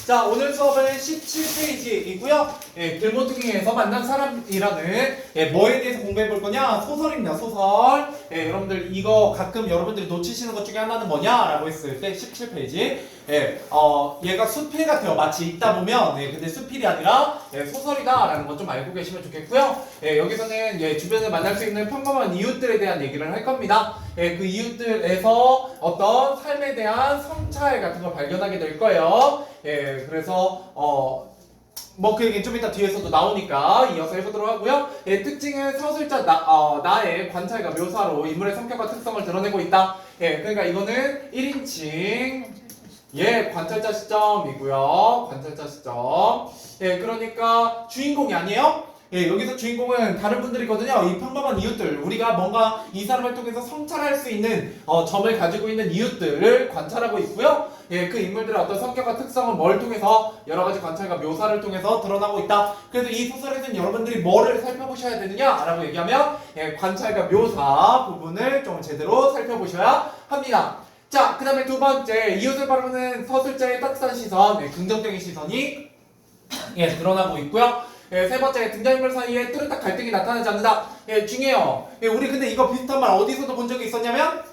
자, 오늘 수업은 17페이지이고요. 예, 길모퉁이에서 만난 사람이라는 뭐에 대해서 공부해 볼 거냐? 소설입니다. 소설. 예, 여러분들 이거 가끔 여러분들이 놓치시는 것 중에 하나는 뭐냐라고 했을 때 17페이지. 예, 얘가 수필 같아요. 마치 읽다 보면 근데 수필이 아니라 소설이다라는 거 좀 알고 계시면 좋겠고요. 예, 여기서는 주변에 만날 수 있는 평범한 이웃들에 대한 얘기를 할 겁니다. 예, 그 이웃들에서 어떤 삶에 대한 성찰 같은 걸 발견하게 될 거예요. 예, 그래서 뭐 그 얘기는 좀 이따 뒤에서도 나오니까 이어서 해보도록 하고요. 예, 특징은 서술자 나의 관찰과 묘사로 인물의 성격과 특성을 드러내고 있다. 예, 그러니까 이거는 1인칭 관찰자 시점이고요. 관찰자 시점. 예, 그러니까 주인공이 아니에요. 예, 여기서 주인공은 다른 분들이거든요. 이 평범한 이웃들, 우리가 뭔가 이 사람을 통해서 성찰할 수 있는 점을 가지고 있는 이웃들을 관찰하고 있고요. 예, 그 인물들의 어떤 성격과 특성은 뭘 통해서 여러 가지 관찰과 묘사를 통해서 드러나고 있다. 그래서 이 소설에서는 여러분들이 뭐를 살펴보셔야 되느냐라고 얘기하면 관찰과 묘사 부분을 좀 제대로 살펴보셔야 합니다. 자, 그 다음에 두 번째, 이웃을 바라보는 서술자의 따뜻한 시선, 긍정적인 시선이 드러나고 있고요. 세 번째, 등장인물 사이에 뚜렷한 갈등이 나타나지 않는다. 중요해요. 우리 근데 이거 비슷한 말 어디서도 본 적이 있었냐면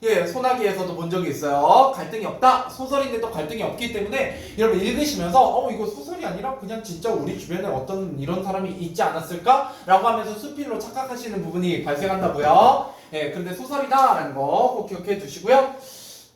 소나기에서도 본 적이 있어요. 갈등이 없다. 소설인데 또 갈등이 없기 때문에 여러분 읽으시면서 이거 소설이 아니라 그냥 진짜 우리 주변에 어떤 이런 사람이 있지 않았을까? 라고 하면서 수필로 착각하시는 부분이 발생한다고요. 근데 소설이다라는 거 꼭 기억해 두시고요.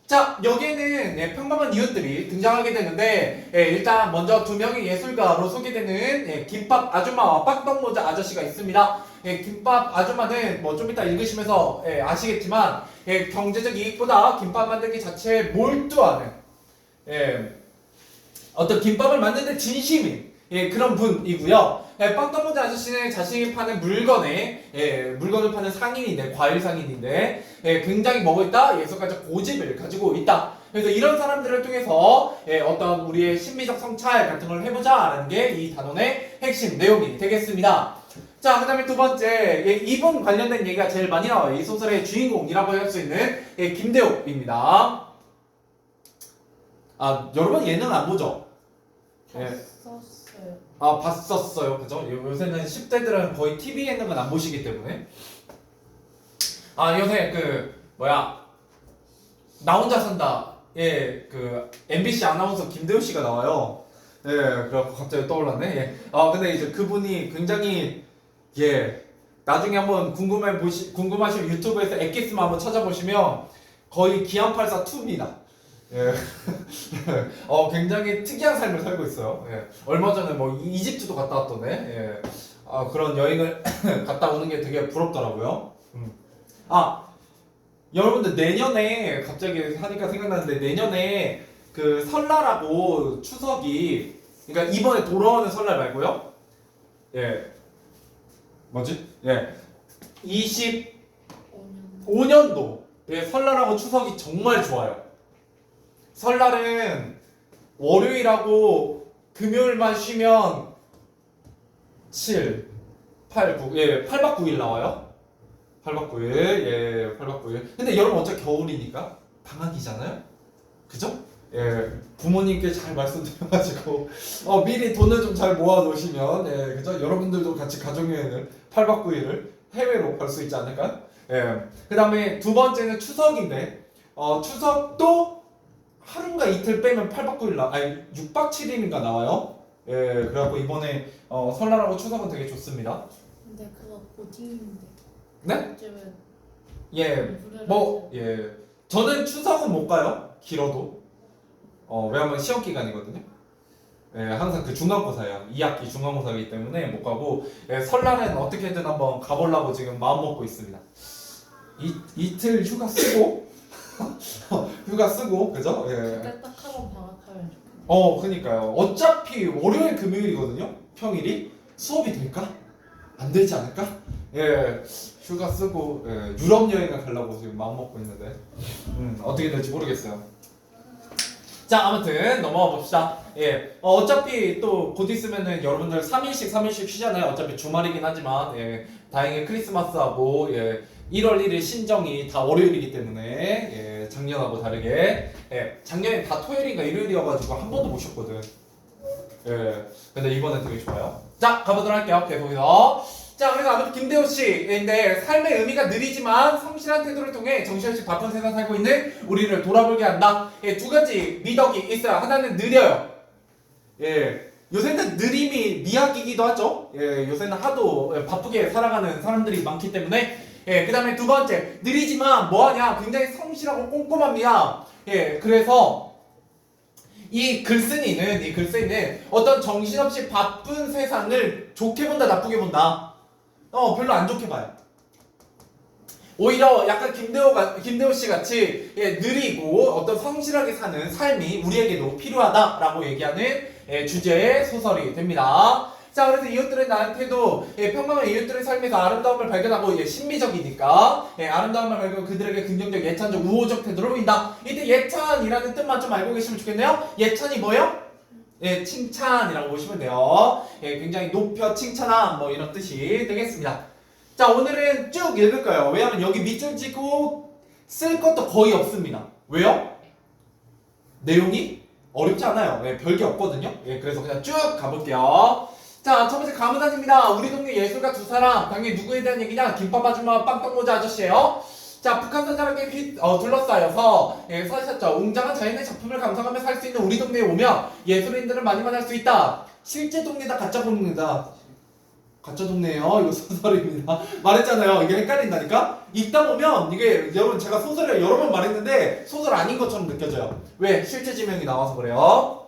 자, 여기에는 평범한 이웃들이 등장하게 되는데 일단 먼저 두 명의 예술가로 소개되는 김밥 아줌마와 빡떡모자 아저씨가 있습니다. 김밥 아줌마는 뭐 좀 이따 읽으시면서 아시겠지만 경제적 이익보다 김밥 만들기 자체에 몰두하는 어떤 김밥을 만드는 진심인 그런 분이고요. 빡떡모자 아저씨는 자신이 파는 물건을 파는 상인인데, 과일 상인인데, 굉장히 뭐고 있다? 예술가적 고집을 가지고 있다. 그래서 이런 사람들을 통해서 어떤 우리의 심미적 성찰 같은 걸 해보자라는 게 이 단원의 핵심 내용이 되겠습니다. 자, 그 다음에 두 번째, 이분 관련된 얘기가 제일 많이 나와요. 이 소설의 주인공이라고 할 수 있는 김대옥입니다. 아, 여러분 예능 안 보죠? 봤었어요. 그죠? 요새는 10대들은 거의 TV 예능은 안 보시기 때문에. 요새 나 혼자 산다. 그 MBC 아나운서 김대우 씨가 나와요. 그래갖고 갑자기 떠올랐네. 근데 이제 그분이 굉장히 나중에 한번 궁금하시면 유튜브에서 엑기스만 한번 찾아보시면 거의 기안84 2입니다. 굉장히 특이한 삶을 살고 있어요. 얼마 전에 뭐 이집트도 갔다 왔던데, 그런 여행을 갔다 오는 게 되게 부럽더라고요. 여러분들 내년에 갑자기 하니까 생각나는데 내년에 그 설날하고 추석이, 그러니까 이번에 돌아오는 설날 말고요. 뭐지? 25년도 설날하고 추석이 정말 좋아요. 설날은 월요일하고 금요일만 쉬면 7, 8, 9, 8박 9일 나와요. 8박 9일, 8박 9일. 근데 여러분 어차피 겨울이니까 방학이잖아요? 그죠? 부모님께 잘 말씀드려가지고 미리 돈을 좀 잘 모아 놓으시면 그죠? 여러분들도 같이 가족여행을 8박 9일을 해외로 갈 수 있지 않을까요? 그 다음에 두 번째는 추석인데 추석도 하루인가 이틀 빼면 8박 9일 6박 7일인가 나와요. 그래갖고 이번에 설날하고 추석은 되게 좋습니다. 근데 그거 고딩인데. 네? 요즘은 저는 추석은 못 가요. 길어도. 왜냐면 시험 기간이거든요. 항상 그 중간고사예요. 2학기 중간고사이기 때문에 못 가고 설날은 어떻게든 한번 가보려고 지금 마음 먹고 있습니다. 이틀 휴가 쓰고 그죠? 그때 딱 하고 방학하면 좋겠네. 그니까요. 어차피 월요일 금요일이거든요. 평일이 수업이 될까? 안 되지 않을까? 휴가 쓰고 유럽 여행을 가려고 지금 마음 먹고 있는데 어떻게 될지 모르겠어요. 자, 아무튼 넘어가 봅시다. 어차피 또 곧 있으면은 여러분들 3일씩 쉬잖아요. 어차피 주말이긴 하지만 다행히 크리스마스하고 1월 1일 신정이 다 월요일이기 때문에 작년하고 다르게. 예, 작년에 다 토요일인가 일요일이어가지고 한 번도 못 쉬었거든. 예, 근데 이번엔 되게 좋아요. 자, 가보도록 할게요. 계속해서. 자, 그래서 아무튼 김대호 씨인데 삶의 의미가 느리지만 성실한 태도를 통해 정신없이 바쁜 세상 살고 있는 우리를 돌아보게 한다. 예, 두 가지 미덕이 있어요. 하나는 느려요. 예, 요새는 느림이 미학이기도 하죠. 예, 요새는 하도 바쁘게 살아가는 사람들이 많기 때문에. 예, 그 다음에 두 번째, 느리지만 뭐하냐? 굉장히 성실하고 꼼꼼합니다. 예, 그래서 이 글쓴이는 어떤 정신없이 바쁜 세상을 좋게 본다, 나쁘게 본다? 별로 안 좋게 봐요. 오히려 약간 김대호 씨 같이 예, 느리고 어떤 성실하게 사는 삶이 우리에게도 필요하다라고 얘기하는 예, 주제의 소설이 됩니다. 자, 그래서 이웃들은 나한테도 예, 평범한 이웃들의 삶에서 아름다움을 발견하고 예, 신비적이니까 예, 아름다움을 발견하고 그들에게 긍정적, 예찬적, 우호적 태도를 보인다. 이때 예찬이라는 뜻만 좀 알고 계시면 좋겠네요. 예찬이 뭐예요? 예, 칭찬이라고 보시면 돼요. 예, 굉장히 높여 칭찬함 뭐 이런 뜻이 되겠습니다. 자, 오늘은 쭉 읽을 거예요. 왜냐하면 여기 밑줄 찍고 쓸 것도 거의 없습니다. 왜요? 내용이 어렵지 않아요. 예, 별게 없거든요. 예, 그래서 그냥 쭉 가볼게요. 자, 첫 번째 가문단입니다. 우리 동네 예술가 두 사람. 당연히 누구에 대한 얘기냐? 김밥 아줌마, 빵떡모자 아저씨예요. 자, 북한산 자락에 둘러싸여서 예, 사셨죠. 웅장한 자연의 작품을 감상하며 살 수 있는 우리 동네에 오면 예술인들을 많이 만날 수 있다. 실제 동네다, 가짜 동네다. 가짜 동네예요. 이거 소설입니다. 말했잖아요. 이게 헷갈린다니까? 읽다 보면 이게 여러분 제가 소설을 여러 번 말했는데 소설 아닌 것처럼 느껴져요. 왜? 실제 지명이 나와서 그래요.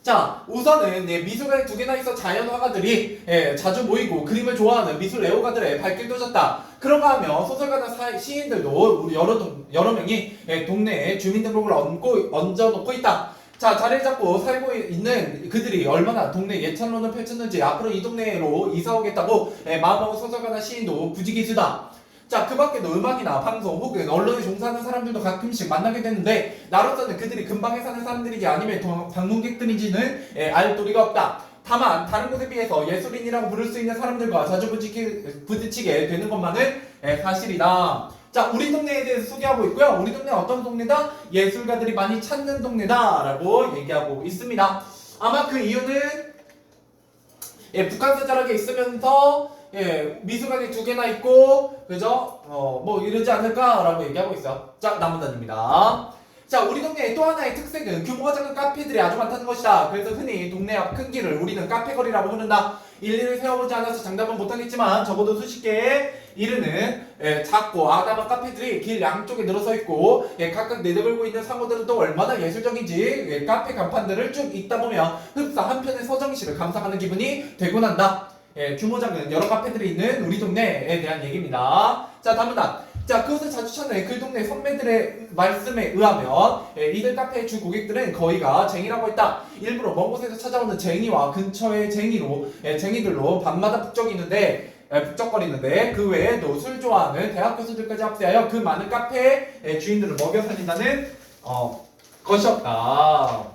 자, 우선은 예, 미술관에 두 개나 있어 자연 화가들이 예, 자주 모이고 그림을 좋아하는 미술 애호가들의 발길도 졌다. 그런가 하면 소설가나 시인들도 우리 여러 명이 예, 동네에 주민등록을 얹어놓고 있다. 자, 자리를 잡고 살고 있는 그들이 얼마나 동네 예찬론을 펼쳤는지 앞으로 이 동네로 이사오겠다고 예, 마음먹은 소설가나 시인도 부지기수다. 자, 그 밖에도 음악이나 방송 혹은 언론에 종사하는 사람들도 가끔씩 만나게 되는데 나로서는 그들이 근방에 사는 사람들인지 아니면 방문객들인지는 알 도리가 없다. 다만 다른 곳에 비해서 예술인이라고 부를 수 있는 사람들과 자주 부딪히게 되는 것만은 사실이다. 자, 우리 동네에 대해서 소개하고 있고요. 우리 동네는 어떤 동네다? 예술가들이 많이 찾는 동네다 라고 얘기하고 있습니다. 아마 그 이유는 북한산 자락에 있으면서 미술관이 두 개나 있고 그죠? 뭐 이러지 않을까라고 얘기하고 있어요. 자, 남문단입니다. 자, 우리 동네의 또 하나의 특색은 규모가 작은 카페들이 아주 많다는 것이다. 그래서 흔히 동네 앞 큰 길을 우리는 카페거리라고 부른다. 일일이 세워보지 않아서 장담은 못하겠지만 적어도 수십 개의 이르는 작고 아담한 카페들이 길 양쪽에 늘어서 있고 각각 내려걸고 있는 상호들은 또 얼마나 예술적인지 카페 간판들을 쭉 읽다 보면 흡사 한 편의 서정시를 감상하는 기분이 되곤 한다. 규모 작은 여러 카페들이 있는 우리 동네에 대한 얘기입니다. 자, 다음 단. 자, 그것을 자주 찾는 그 동네 선배들의 말씀에 의하면 이들 카페의 주 고객들은 거의가 쟁이라고 했다. 일부러 먼 곳에서 찾아오는 쟁이와 근처의 쟁이들로 밤마다 북적거리는데 그 외에도 술 좋아하는 대학 교수들까지 합세하여 그 많은 카페의 주인들을 먹여 살린다는 것이었다.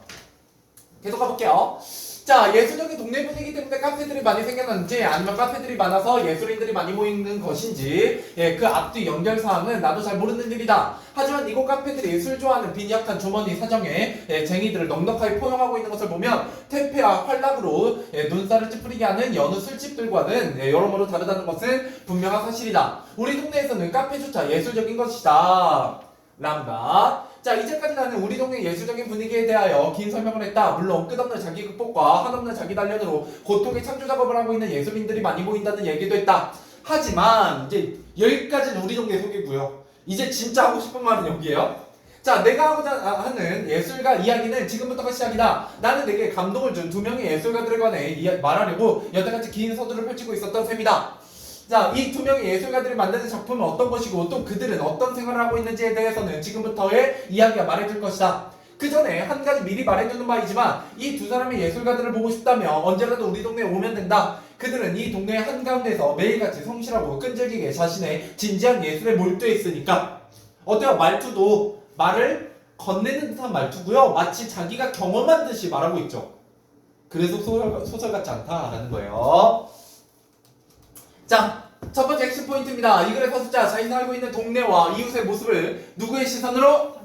계속 가볼게요. 자, 예술적인 동네 분위기 때문에 카페들이 많이 생겨났는지 아니면 카페들이 많아서 예술인들이 많이 모이는 것인지 그 앞뒤 연결사항은 나도 잘 모르는 일이다. 하지만 이곳 카페들이 술 좋아하는 빈약한 주머니 사정에 쟁이들을 넉넉하게 포용하고 있는 것을 보면 퇴폐와 활락으로 눈살을 찌푸리게 하는 여느 술집들과는 여러모로 다르다는 것은 분명한 사실이다. 우리 동네에서는 카페조차 예술적인 것이다. 람다. 자, 이제까지 나는 우리 동네 예술적인 분위기에 대하여 긴 설명을 했다. 물론 끝없는 자기 극복과 한없는 자기 단련으로 고통의 창조 작업을 하고 있는 예술인들이 많이 보인다는 얘기도 했다. 하지만 이제 여기까지는 우리 동네 소개고요. 이제 진짜 하고 싶은 말은 여기에요. 자, 내가 하고자 하는 예술가 이야기는 지금부터가 시작이다. 나는 내게 감동을 준 두 명의 예술가들에 관해 말하려고 여태까지 긴 서두를 펼치고 있었던 셈이다. 자, 이 두 명의 예술가들이 만드는 작품은 어떤 것이고 또 그들은 어떤 생활을 하고 있는지에 대해서는 지금부터의 이야기가 말해줄 것이다. 그 전에 한 가지 미리 말해두는 바이지만 이 두 사람의 예술가들을 보고 싶다면 언제라도 우리 동네에 오면 된다. 그들은 이 동네의 한가운데서 매일같이 성실하고 끈질기게 자신의 진지한 예술에 몰두해 있으니까 어때요? 말투도 말을 건네는 듯한 말투고요. 마치 자기가 경험한 듯이 말하고 있죠. 그래서 소설 같지 않다라는 거예요. 자, 첫 번째 핵심 포인트입니다. 이 글의 서술자 자신이 살고 있는 동네와 이웃의 모습을 누구의 시선으로?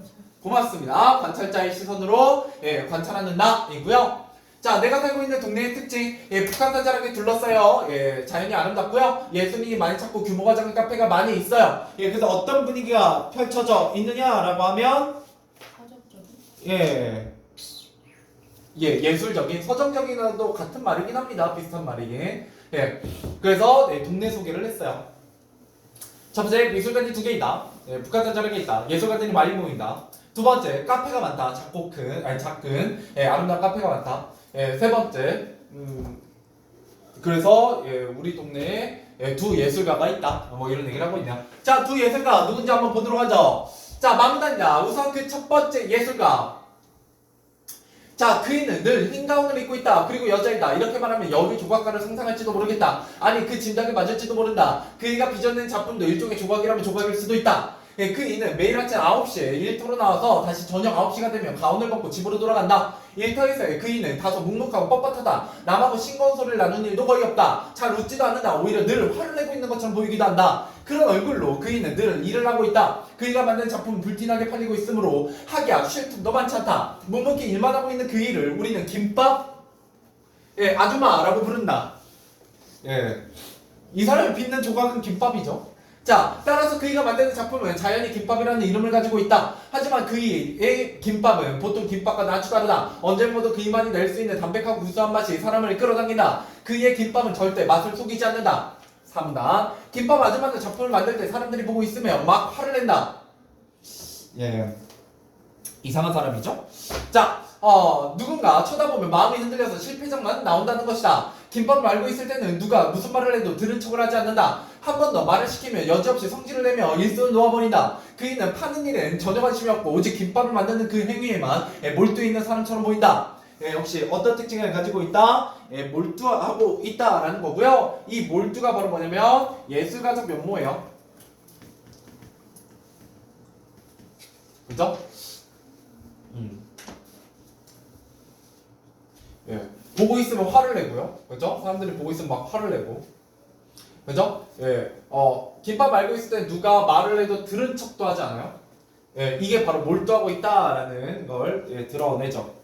고맙습니다. 관찰자의 시선으로 관찰하는 나이고요. 자, 내가 살고 있는 동네의 특징, 북한산 자락이 둘러싸여 자연이 아름답고요. 예술인이 많이 찾고 규모가 작은 카페가 많이 있어요. 그래서 어떤 분위기가 펼쳐져 있느냐라고 하면 사적적인. 예술적인, 서정적인과도 같은 말이긴 합니다. 비슷한 말이긴. 그래서 동네 소개를 했어요. 첫 번째, 미술관이 2개 있다. 북한산 자락이 있다. 예술가들이 많이 모인다. 두 번째, 카페가 많다. 작고 작은 아름다운 카페가 많다. 세 번째, 그래서 우리 동네에 두 예술가가 있다. 뭐 이런 얘기를 하고 있냐. 자, 두 예술가 누군지 한번 보도록 하죠. 자, 망단자. 우선 그 첫 번째 예술가. 자, 그이는 늘 흰 가운을 입고 있다. 그리고 여자이다. 이렇게 말하면 여기 조각가를 상상할지도 모르겠다. 아니, 그 짐작이 맞을지도 모른다. 그이가 빚어낸 작품도 일종의 조각이라면 조각일 수도 있다. 그이는 매일 아침 9시에 일터로 나와서 다시 저녁 9시가 되면 가운을 벗고 집으로 돌아간다. 일터에서의 그이는 다소 묵묵하고 뻣뻣하다. 남하고 싱거운 소리를 나눈 일도 거의 없다. 잘 웃지도 않는다. 오히려 늘 화를 내고 있는 것처럼 보이기도 한다. 그런 얼굴로 그이는 늘 일을 하고 있다. 그이가 만든 작품은 불티나게 팔리고 있으므로 하기야 쉴 틈도 많지 않다. 묵묵히 일만 하고 있는 그 일을 우리는 김밥 아줌마라고 부른다. 이 사람이 빚는 조각은 김밥이죠. 자, 따라서 그이가 만드는 작품은 자연히 김밥이라는 이름을 가지고 있다. 하지만 그이의 김밥은 보통 김밥과 아주 다르다. 언제 먹어도 그이만이 낼 수 있는 담백하고 구수한 맛이 사람을 끌어당긴다. 그이의 김밥은 절대 맛을 속이지 않는다. 3단, 김밥 아줌마는 작품을 만들 때 사람들이 보고 있으면 막 화를 낸다. 이상한 사람이죠? 자, 누군가 쳐다보면 마음이 흔들려서 실패작만 나온다는 것이다. 김밥을 알고 있을 때는 누가 무슨 말을 해도 들은 척을 하지 않는다. 한 번 더 말을 시키면 여지없이 성질을 내며 일손을 놓아버린다. 그이는 파는 일엔 전혀 관심이 없고 오직 김밥을 만드는 그 행위에만 몰두해 있는 사람처럼 보인다. 역시 어떤 특징을 가지고 있다? 몰두하고 있다라는 거고요. 이 몰두가 바로 뭐냐면 예술가적 면모예요. 그죠? 보고 있으면 화를 내고요. 그죠? 사람들이 보고 있으면 막 화를 내고. 그죠? 김밥 알고 있을 때 누가 말을 해도 들은 척도 하지 않아요. 이게 바로 몰두하고 있다라는 걸 드러내죠.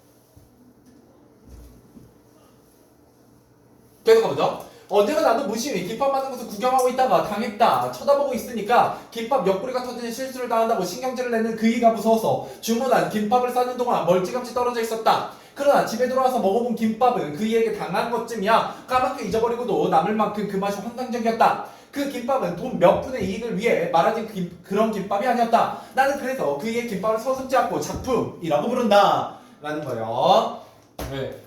계속 가보죠. 언제가 나도 무심히 김밥 만든 것을 구경하고 있다가 당했다. 쳐다보고 있으니까 김밥 옆구리가 터지는 실수를 당한다고 신경질을 내는 그이가 무서워서 주문한 김밥을 싸는 동안 멀찌감치 떨어져 있었다. 그러나 집에 돌아와서 먹어본 김밥은 그이에게 당한 것쯤이야 까맣게 잊어버리고도 남을 만큼 그 맛이 환상적이었다. 그 김밥은 돈 몇 푼의 이익을 위해 말아진 그런 김밥이 아니었다. 나는 그래서 그이의 김밥을 서슴지 않고 작품이라고 부른다 라는 거예요.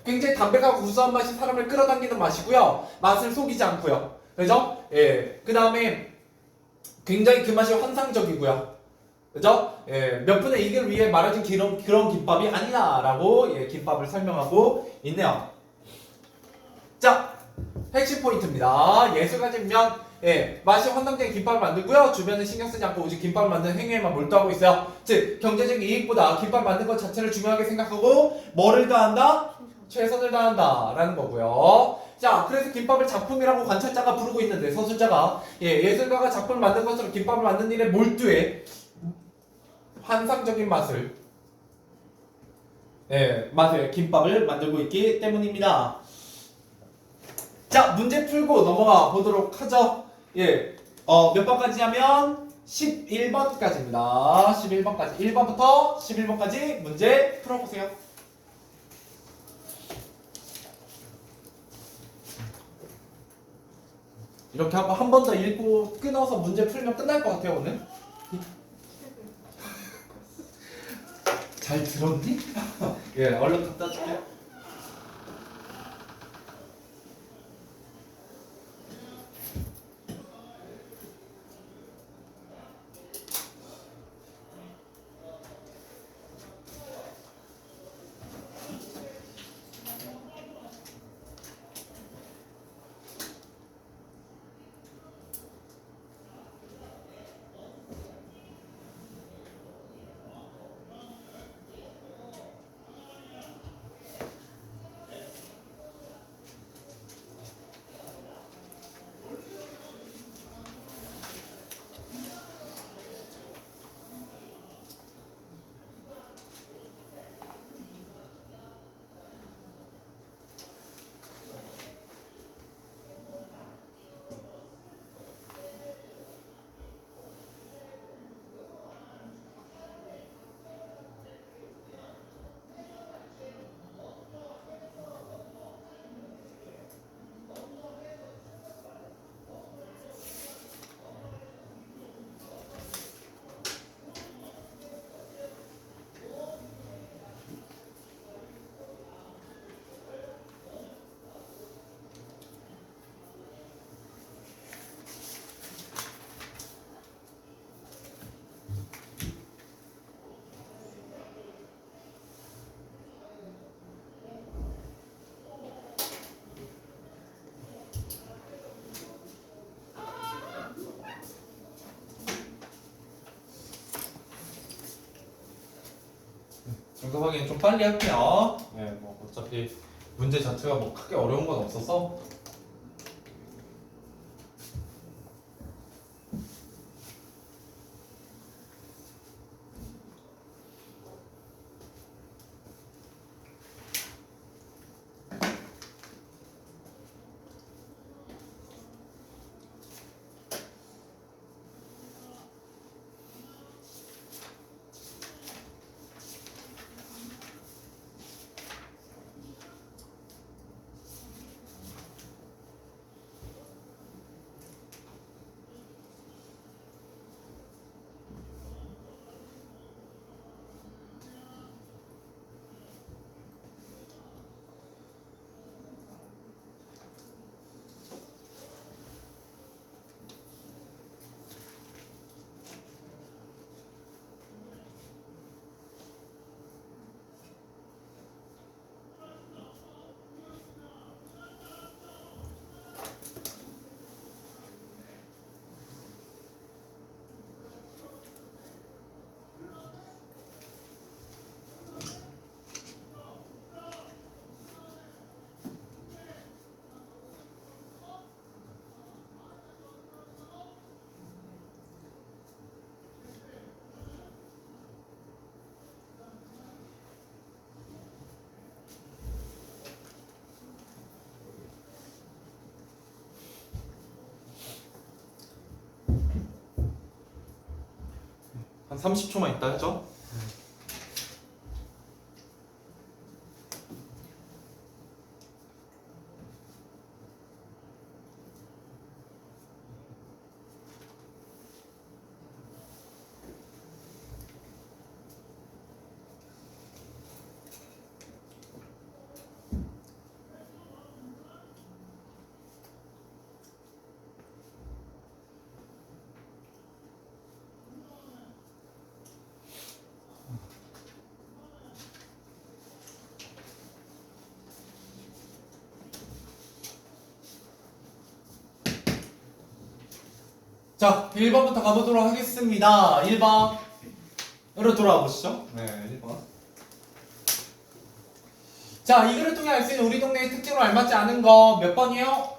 굉장히 담백하고 구수한 맛이 사람을 끌어당기는 맛이고요. 맛을 속이지 않고요. 그죠? 그 다음에 굉장히 그 맛이 환상적이고요. 그죠? 몇 푼의 이익을 위해 말아진 그런 김밥이 아니다라고 김밥을 설명하고 있네요. 자, 핵심 포인트입니다. 예술가적면 맛이 환상적인 김밥을 만들고요. 주변에 신경 쓰지 않고 오직 김밥을 만드는 행위에만 몰두하고 있어요. 즉, 경제적인 이익보다 김밥 만든 것 자체를 중요하게 생각하고 뭐를 다한다? 최선을 다한다 라는 거고요. 자, 그래서 김밥을 작품이라고 관찰자가 부르고 있는데 서술자가 예술가가 작품을 만든 것처럼 김밥을 만든 일에 몰두해 환상적인 맛을 김밥을 만들고 있기 때문입니다. 자, 문제 풀고 넘어가 보도록 하죠. 몇 번까지냐면 11번까지입니다. 11번까지 1번부터 11번까지 문제 풀어보세요. 이렇게 한 번 더 읽고 끊어서 문제 풀면 끝날 것 같아요, 오늘. 잘 들었니? 얼른 갖다 줄게요. 분석하기는 좀 빨리 할게요. 네, 뭐 어차피 문제 자체가 뭐 크게 어려운 건 없어서. 한 30초만 있다 했죠? 자, 1번부터 가보도록 하겠습니다. 1번으로 돌아와 보시죠. 네, 1번. 자, 이 글을 통해 알 수 있는 우리 동네의 특징으로 알맞지 않은 거 몇 번이요?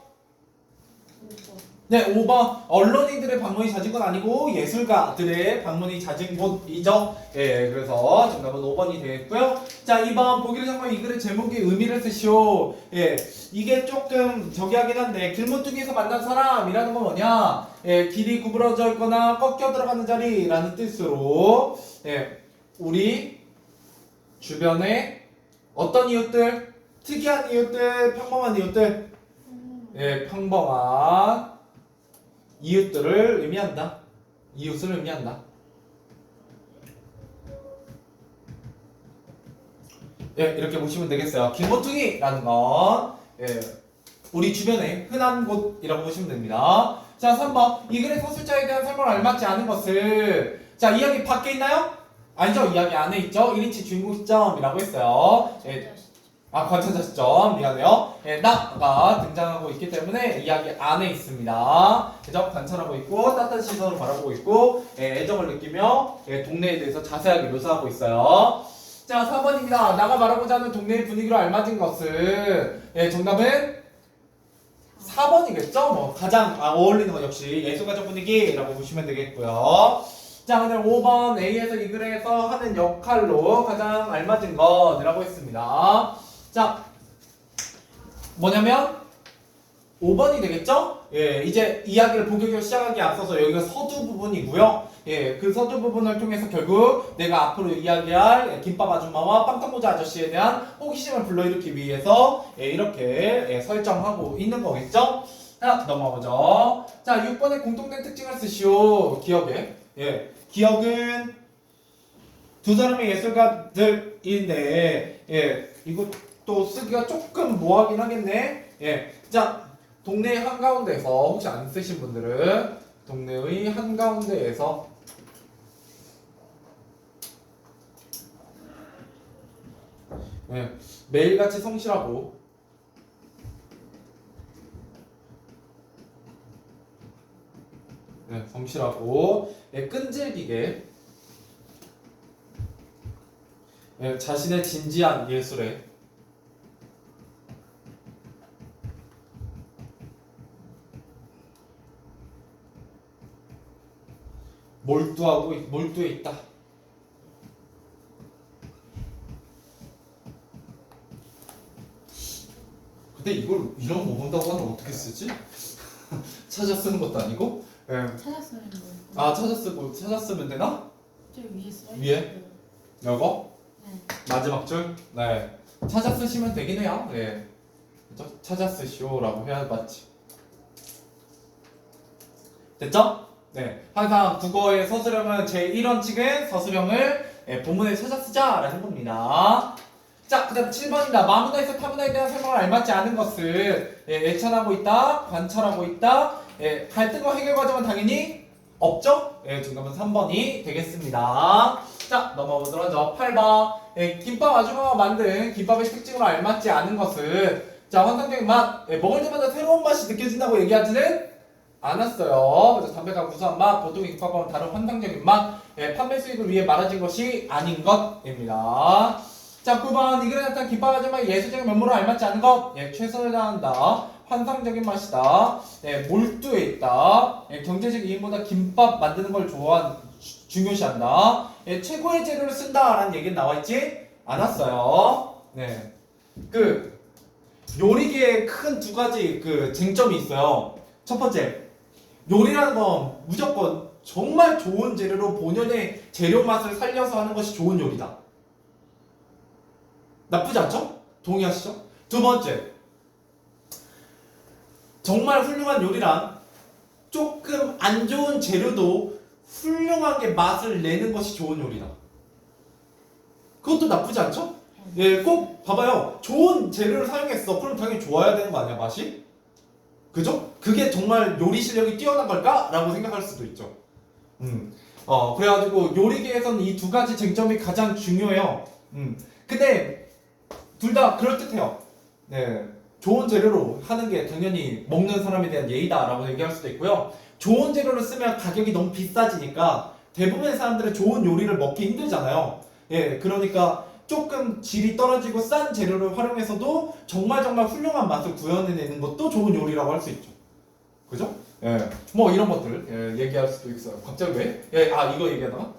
5번. 네, 5번. 언론인들의 방문이 잦은 건 아니고 예술가들의 방문이 잦은 곳이죠. 예, 그래서 정답은 5번이 되겠고요. 자, 2번 보기를 정말 이 글의 제목에 의미를 쓰시오. 예, 이게 조금 저기 하긴 한데 길모퉁이에서 만난 사람이라는 건 뭐냐? 예, 길이 구부러져 있거나 꺾여 들어가는 자리라는 뜻으로 예, 우리 주변에 어떤 이웃들? 특이한 이웃들, 평범한 이웃들, 예, 평범한 이웃들을 의미한다. 이웃을 의미한다. 예, 이렇게 보시면 되겠어요. 길모퉁이라는 건 예, 우리 주변에 흔한 곳이라고 보시면 됩니다. 자, 3번. 이 글의 서술자에 대한 설명을 알맞지 않은 것을 자, 이야기 밖에 있나요? 아니죠. 이야기 안에 있죠. 1인칭 주인공 시점이라고 했어요. 예, 관찰자 시점. 미안해요. 예, 나가 등장하고 있기 때문에 이야기 안에 있습니다. 그죠? 관찰하고 있고 따뜻한 시선으로 바라보고 있고 예, 애정을 느끼며 예, 동네에 대해서 자세하게 묘사하고 있어요. 자, 4번입니다. 나가 말하고자 하는 동네의 분위기로 알맞은 것은 예, 정답은 4번이겠죠? 뭐 가장 어울리는 건 역시 예술가적 분위기라고 보시면 되겠고요. 자, 오늘 5번 A에서 이 글에서 하는 역할로 가장 알맞은 것이라고 했습니다. 자, 뭐냐면 5번이 되겠죠? 예, 이제 이야기를 본격적으로 시작하기에 앞서서 여기가 서두 부분이고요. 예, 그 서두 부분을 통해서 결국 내가 앞으로 이야기할 김밥 아줌마와 빵떡모자 아저씨에 대한 호기심을 불러일으키기 위해서 예, 이렇게 예, 설정하고 있는 거겠죠? 자, 넘어가보죠. 자, 6번의 공통된 특징을 쓰시오. 기억에. 예, 기억은 두 사람의 예술가들인데 예, 이것도 쓰기가 조금 뭐하긴 하겠네. 예, 자, 동네 한가운데에서 혹시 안 쓰신 분들은 동네의 한가운데에서 예, 매일같이 성실하고 예, 성실하고 예, 끈질기게 예, 자신의 진지한 예술에 몰두해 있다. 근데 이걸 이런 거 본다고 하면 어떻게 쓰지? 찾아 쓰는 것도 아니고? 예. 찾았어요. 뭐. 아 찾았으면 되나? 저 위에 써. 위에? 요거? 네. 마지막 줄? 네. 찾아 쓰시면 되긴 해요. 네. 그죠? 찾아 쓰시오라고 해야 맞지. 됐죠? 네. 항상 국어의 서술형은 제1원칙은 서술형을 본문에 찾아 쓰자라는 겁니다. 자, 그 다음 7번입니다. 마문화에서 타문화에 대한 설명을 알맞지 않은 것을 예찬하고 있다, 관찰하고 있다. 갈등과 해결 과정은 당연히 없죠? 정답은 3번이 되겠습니다. 자, 넘어보도록 하죠. 8번. 김밥 아줌마가 만든 김밥의 특징으로 알맞지 않은 것은 자, 환상적인 맛. 먹을 때마다 새로운 맛이 느껴진다고 얘기하지는 않았어요. 그래서 담백한 구수한 맛, 보통의 김밥과는 다른 환상적인 맛, 판매 수익을 위해 말아진 것이 아닌 것입니다. 자, 9번. 이 글에 나타난 김밥 아줌마의 예술적인 면모를 알맞지 않은 것. 최선을 다한다. 환상적인 맛이다. 몰두해 있다. 경제적 이익보다 김밥 만드는 걸 중요시한다. 최고의 재료를 쓴다라는 얘기는 나와있지 않았어요. 네. 그 요리계에 큰 두 가지 그 쟁점이 있어요. 첫 번째, 요리라는 건 무조건 정말 좋은 재료로 본연의 재료 맛을 살려서 하는 것이 좋은 요리다. 나쁘지 않죠? 동의하시죠? 두 번째, 정말 훌륭한 요리란 조금 안 좋은 재료도 훌륭하게 맛을 내는 것이 좋은 요리다. 그것도 나쁘지 않죠? 예, 꼭 봐봐요. 좋은 재료를 사용했어. 그럼 당연히 좋아야 되는 거 아니야, 맛이? 그죠? 그게 정말 요리 실력이 뛰어난 걸까? 라고 생각할 수도 있죠. 그래가지고 요리계에서는 이 두 가지 쟁점이 가장 중요해요. 근데 둘 다 그럴듯해요. 네. 좋은 재료로 하는 게 당연히 먹는 사람에 대한 예의다라고 얘기할 수도 있고요. 좋은 재료를 쓰면 가격이 너무 비싸지니까 대부분의 사람들은 좋은 요리를 먹기 힘들잖아요. 예, 그러니까 조금 질이 떨어지고 싼 재료를 활용해서도 정말 훌륭한 맛을 구현해내는 것도 좋은 요리라고 할 수 있죠. 그죠? 예, 뭐 이런 것들 얘기할 수도 있어요. 갑자기 왜? 이거 얘기하다가?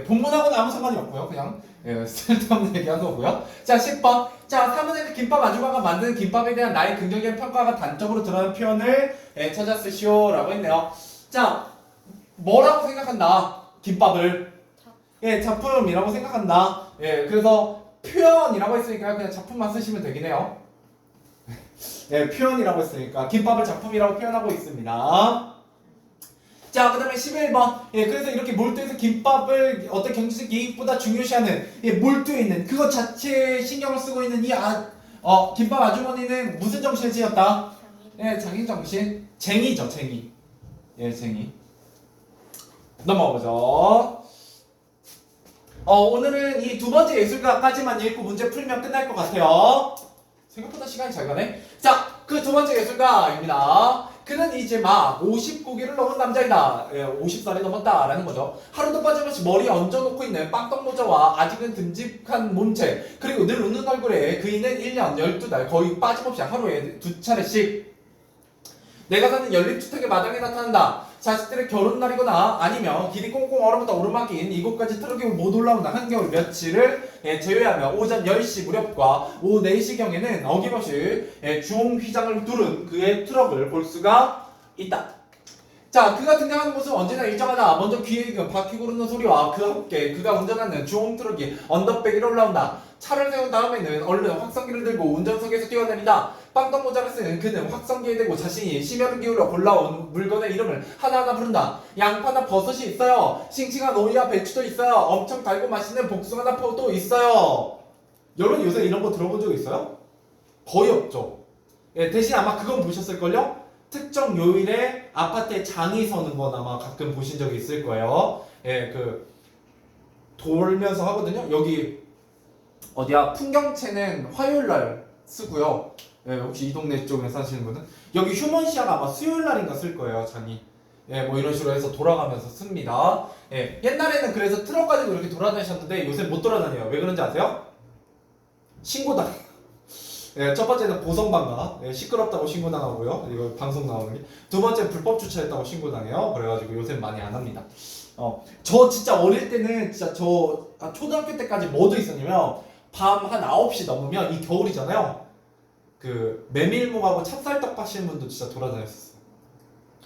본문하고는 아무 상관이 없고요. 그냥 쓸데없는 얘기한 거고요. 자, 10번. 자, 사문에서 김밥 아줌마가 만든 김밥에 대한 나의 긍정적인 평가가 단적으로 드러나는 표현을 찾아 쓰시오라고 했네요. 자, 뭐라고 생각한다? 김밥을 작품이라고 생각한다. 그래서 표현이라고 했으니까 그냥 작품만 쓰시면 되긴 해요. 표현이라고 했으니까 김밥을 작품이라고 표현하고 있습니다. 자, 그 다음에 11번. 그래서 이렇게 몰두해서 김밥을 어떤 경제적 이익보다 중요시하는 몰두해 있는 그것 자체에 신경을 쓰고 있는 이 김밥 아주머니는 무슨 정신을 지었다? 장인 정신. 쟁이죠, 쟁이. 쟁이. 넘어가보죠. 오늘은 이 두 번째 예술가까지만 읽고 문제 풀면 끝날 것 같아요. 생각보다 시간이 잘 가네. 자, 그 두 번째 예술가입니다. 그는 이제 막 59기를 넘은 남자이다. 50살이 넘었다라는 거죠. 하루도 빠짐없이 머리에 얹어놓고 있는 빵떡 모자와 아직은 듬직한 몸체, 그리고 늘 웃는 얼굴에 그이는 1년 12달 거의 빠짐없이 하루에 2차례씩 내가 사는 연립주택의 마당에 나타난다. 자식들의 결혼날이거나 아니면 길이 꽁꽁 얼어붙다 오르막인 이곳까지 트럭이 못 올라온다. 한겨울 며칠을 제외하며 오전 10시 무렵과 오후 4시경에는 어김없이 주홍휘장을 두른 그의 트럭을 볼 수가 있다. 자, 그가 등장하는 모습은 언제나 일정하다. 먼저 귀에 익은 바퀴 구르는 소리와 그와 함께 그가 운전하는 주홍 트럭이 언덕배 위로 올라온다. 차를 세운 다음에는 얼른 확성기를 들고 운전석에서 뛰어내린다. 빵떡 모자를 쓴 그는 확성기에 대고 자신이 심혈을 기울여 골라온 물건의 이름을 하나하나 부른다. 양파나 버섯이 있어요. 싱싱한 오이와 배추도 있어요. 엄청 달고 맛있는 복숭아나 포도 있어요. 여러분 요새 이런 거 들어본 적 있어요? 거의 없죠. 대신 아마 그건 보셨을걸요? 특정 요일에 아파트에 장이 서는 건 아마 가끔 보신 적이 있을 거예요. 돌면서 하거든요. 여기 어디야? 풍경채는 화요일날 쓰고요. 혹시 이 동네 쪽에 사시는 분은 여기 휴먼시아가 아마 수요일날인가 쓸 거예요, 장이. 예, 뭐 이런 식으로 해서 돌아가면서 씁니다. 예, 옛날에는 그래서 트럭 가지고 이렇게 돌아다니셨는데 요새 못 돌아다녀요. 왜 그런지 아세요? 신고당. 예, 첫 번째는 보성방가. 예, 시끄럽다고 신고당하고요. 이거 방송 나오는 게. 두 번째 불법 주차했다고 신고당해요. 그래가지고 요새 많이 안 합니다. 저 진짜 어릴 때는 진짜 초등학교 때까지 뭐도 있었냐면 밤 한 9시 넘으면 이 겨울이잖아요. 그 메밀묵하고 찹쌀떡 파시는 분도 진짜 돌아다녔었어요.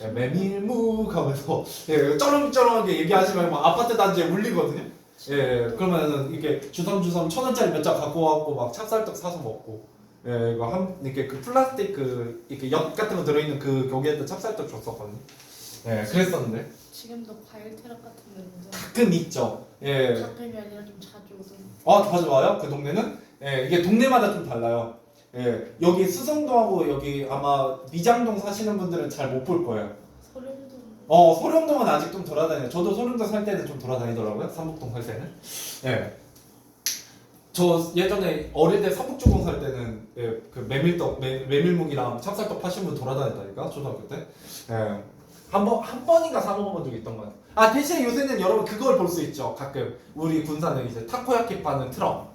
예, 메밀묵 하면서 예, 쩌렁쩌렁하게 얘기하지 말고 막 아파트 단지에 울리거든요. 예, 그러면은 이렇게 주섬주섬 1,000원짜리 몇 장 갖고 와갖고 막 찹쌀떡 사서 먹고 예, 이거 이렇게 그 플라스틱 그 이렇게 엿 같은 거 들어있는 그 거기에다 찹쌀떡 줬었거든요. 예, 그랬었는데 지금도 과일 테러 같은 데 오죠. 가끔 있죠. 예, 가끔이 아니라 좀 자주 오죠. 다 좋아요. 그 동네는 예, 이게 동네마다 좀 달라요. 예, 여기 수성동하고 여기 아마 미장동 사시는 분들은 잘 못 볼 거예요. 소름도. 소령동은 아직 좀 돌아다녀요. 저도 소령동 살 때는 좀 돌아다니더라고요. 삼북동 살 때는. 예. 저 예전에 어릴 때 삼북주공 살 때는 예, 그 메밀묵이랑 찹쌀떡 파신 분 돌아다녔다니까 초등학교 때. 예. 한 번인가 사 먹어본 적이 있던 것 같아요. 아 대신에 요새는 여러분 그걸 볼 수 있죠. 가끔 우리 군산에 이제 타코야키 파는 트럭.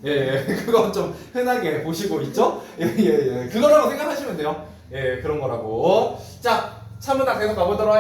예, 그거 좀 흔하게 보시고 있죠? 예. 그거라고 생각하시면 돼요. 예, 그런 거라고. 자, 차문화 계속 가보도록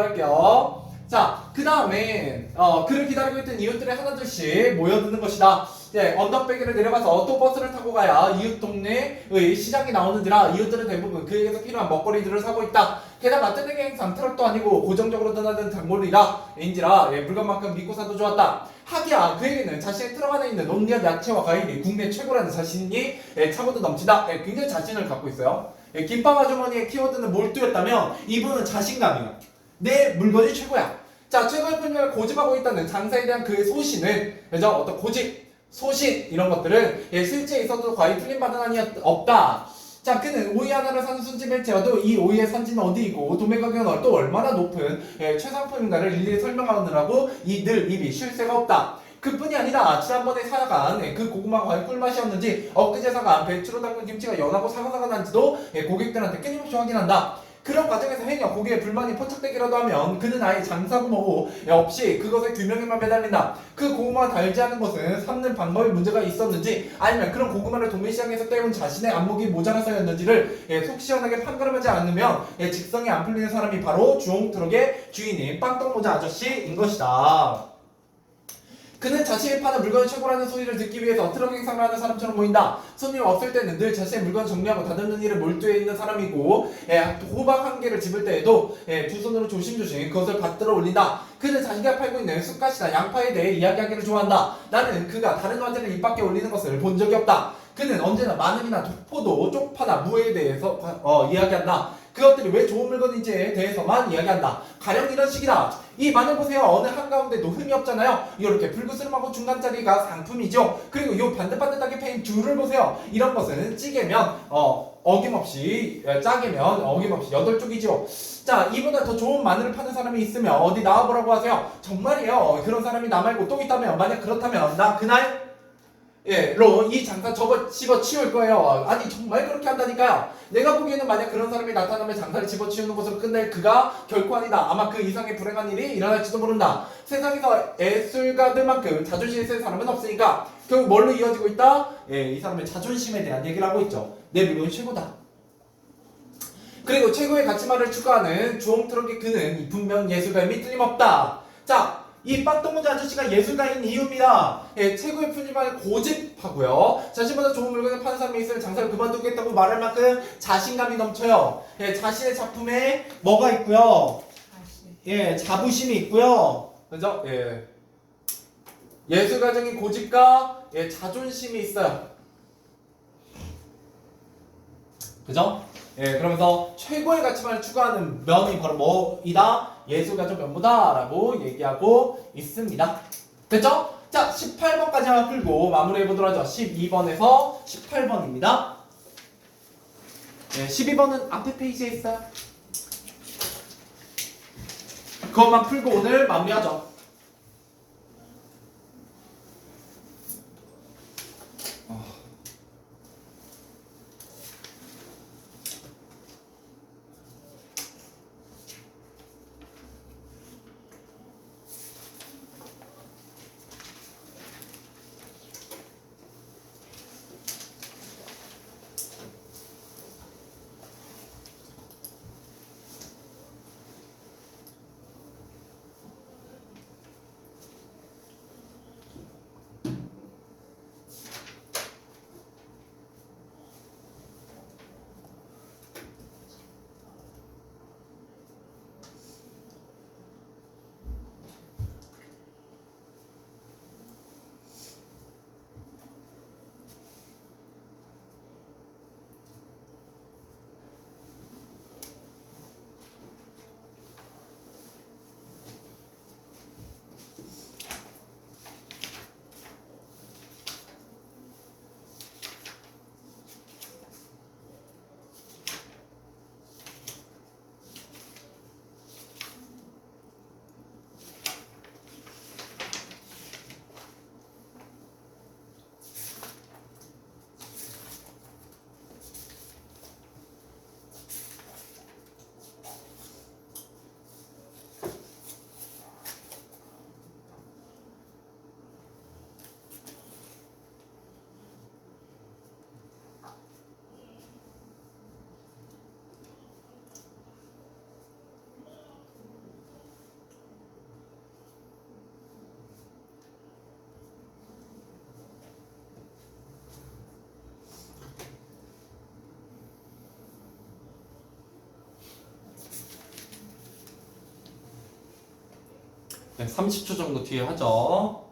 할게요. 자, 그 다음에, 그를 기다리고 있던 이웃들이 하나둘씩 모여드는 것이다. 예, 언덕배기를 내려가서 또 버스를 타고 가야 이웃 동네의 시장이 나오는지라 이웃들은 대부분 그에게서 필요한 먹거리들을 사고 있다. 게다가 뜨내기 행상 트럭도 아니고 고정적으로 드나드는 단골이라 예, 물건만큼 믿고 사도 좋았다. 하기야 그에게는 자신의 트럭 안에 있는 온갖 야채와 과일이 국내 최고라는 자신이 차고도 넘치다. 굉장히 자신을 갖고 있어요. 김밥 아주머니의 키워드는 몰두였다면 이분은 자신감이야. 내 물건이 최고야. 자, 최고의 품격을 고집하고 있다는 장사에 대한 그의 소신은 그죠? 어떤 고집, 소신 이런 것들은 실제 있어도 과히 틀린 바는 없다. 자, 그는 오이 하나를 사는 순집을 채워도 이 오이의 산지는 어디이고 도매 가격은 또 얼마나 높은 최상품인가를 일일이 설명하느라고 늘 입이 쉴 새가 없다. 그뿐이 아니라 지난번에 사간 그 고구마 과일 꿀맛이었는지 엊그제 사간 배추로 담근 김치가 연하고 사각사각 난지도 고객들한테 끊임없이 확인한다. 그런 과정에서 행여 고객의 불만이 포착되기라도 하면 그는 아예 장사구모고 없이 그것의 규명에만 매달린다. 그 고구마가 달지 않은 것은 삶는 방법에 문제가 있었는지 아니면 그런 고구마를 도매시장에서 때운 자신의 안목이 모자라서였는지를 속 시원하게 판가름하지 않으면 직성이 안 풀리는 사람이 바로 주홍트럭의 주인인 빵떡모자 아저씨인 것이다. 그는 자신이 파는 물건이 최고라는 소리를 듣기 위해서 트럭 행상을 하는 사람처럼 보인다. 손님 없을 때는 늘 자신의 물건 정리하고 다듬는 일에 몰두해 있는 사람이고 호박 한 개를 집을 때에도 두 손으로 조심조심 그것을 받들어 올린다. 그는 자기가 팔고 있는 쑥갓이나 양파에 대해 이야기하기를 좋아한다. 나는 그가 다른 화제를 입 밖에 올리는 것을 본 적이 없다. 그는 언제나 마늘이나 포도, 쪽파나 무에 대해서 이야기한다. 그것들이 왜 좋은 물건인지에 대해서만 이야기한다. 가령 이런 식이다. 이 마늘 보세요. 어느 한가운데도 흠이 없잖아요. 이렇게 불그스름하고 중간짜리가 상품이죠. 그리고 이 반듯반듯하게 패인 귤을 보세요. 이런 것은 찌개면 어김없이 짜게면 어김없이 8쪽이죠. 자, 이보다 더 좋은 마늘을 파는 사람이 있으면 어디 나와보라고 하세요. 정말이에요. 그런 사람이 나 말고 또 있다면 만약 그렇다면 나 그날 이 장사 집어치울 거예요. 아니 정말 그렇게 한다니까요. 내가 보기에는 만약 그런 사람이 나타나면 장사를 집어치우는 것으로 끝낼 그가 결코 아니다. 아마 그 이상의 불행한 일이 일어날지도 모른다. 세상에서 예술가들만큼 자존심이 센 사람은 없으니까 결국 뭘로 이어지고 있다? 이 사람의 자존심에 대한 얘기를 하고 있죠. 내 물건이 최고다. 그리고 최고의 가치만을 추구하는 주홍트럭의 그는 분명 예술가임이 틀림없다. 자, 이 빵떡모자 아저씨가 예술가인 이유입니다. 최고의 품질만을 고집하고요. 자신보다 좋은 물건을 파는 사람이 있으면 장사를 그만두겠다고 말할 만큼 자신감이 넘쳐요. 자신의 작품에 뭐가 있고요. 자부심이 있고요. 그죠? 예술가적인 고집과 자존심이 있어요. 그죠? 그러면서 최고의 가치만을 추구하는 면이 바로 뭐이다? 예술가적 면모다 라고 얘기하고 있습니다. 됐죠? 자, 18번까지만 풀고 마무리해보도록 하죠. 12번에서 18번입니다. 12번은 앞에 페이지에 있어요. 그것만 풀고 오늘 마무리하죠. 네, 30초 정도 뒤에 하죠.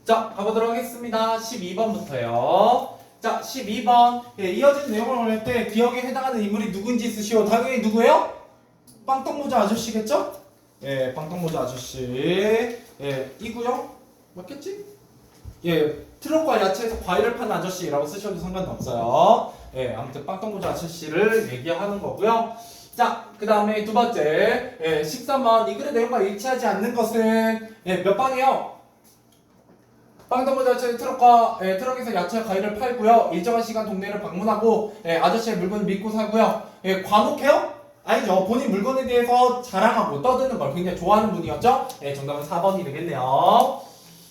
자, 가보도록 하겠습니다. 12번부터요. 자, 12번. 예, 이어진 내용을 할 때 기억에 해당하는 인물이 누군지 쓰시오. 당연히 누구예요? 빵떡모자 아저씨겠죠? 예, 빵떡모자 아저씨. 예, 이구요? 맞겠지? 예, 트럭과 야채에서 과일을 파는 아저씨라고 쓰셔도 상관없어요. 예, 아무튼 빵떡모자 아저씨를 얘기하는 거고요. 자, 그 다음에 두 번째. 예, 13번. 이 글의 내용과 일치하지 않는 것은 예, 몇 방이에요? 빵떡모자 아저씨 트럭에서 야채와 과일을 팔고요. 일정한 시간 동네를 방문하고 아저씨의 물건을 믿고 사고요. 과묵해요? 아니죠. 본인 물건에 대해서 자랑하고 떠드는 걸 굉장히 좋아하는 분이었죠. 정답은 4번이 되겠네요.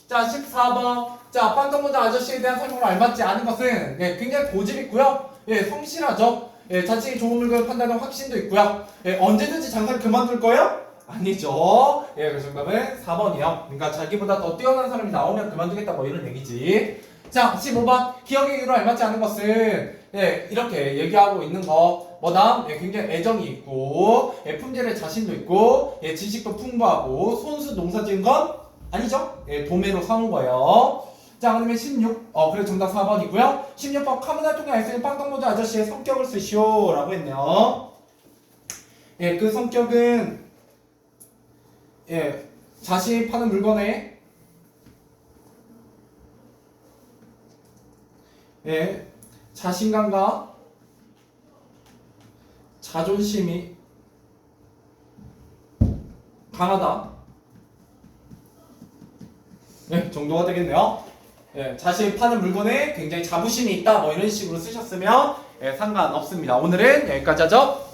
자, 14번. 자, 빵떡모자 아저씨에 대한 설명을 알맞지 않은 것은 굉장히 고집 있고요. 성실하죠. 자신이 좋은 물건을 판다는 확신도 있고요. 언제든지 장사를 그만둘 거예요? 아니죠. 그래서 정답은 4번이요. 그러니까 자기보다 더 뛰어난 사람이 나오면 그만두겠다 뭐 이런 얘기지. 자, 15번. 기억의 이유로 알맞지 않은 것은 이렇게 얘기하고 있는 거 뭐다? 굉장히 애정이 있고 품질에 자신도 있고 지식도 풍부하고 손수 농사 지은 건 아니죠. 도매로 사온 거예요. 자, 그러면 16. 그래 정답 4번이고요. 16번. 카메라 통해 알 수 있는 빵떡모자 아저씨의 성격을 쓰시오 라고 했네요. 그 성격은 자신이 파는 물건에 자신감과 자존심이 강하다. 정도가 되겠네요. 자신이 파는 물건에 굉장히 자부심이 있다. 뭐 이런 식으로 쓰셨으면 상관없습니다. 오늘은 여기까지 하죠.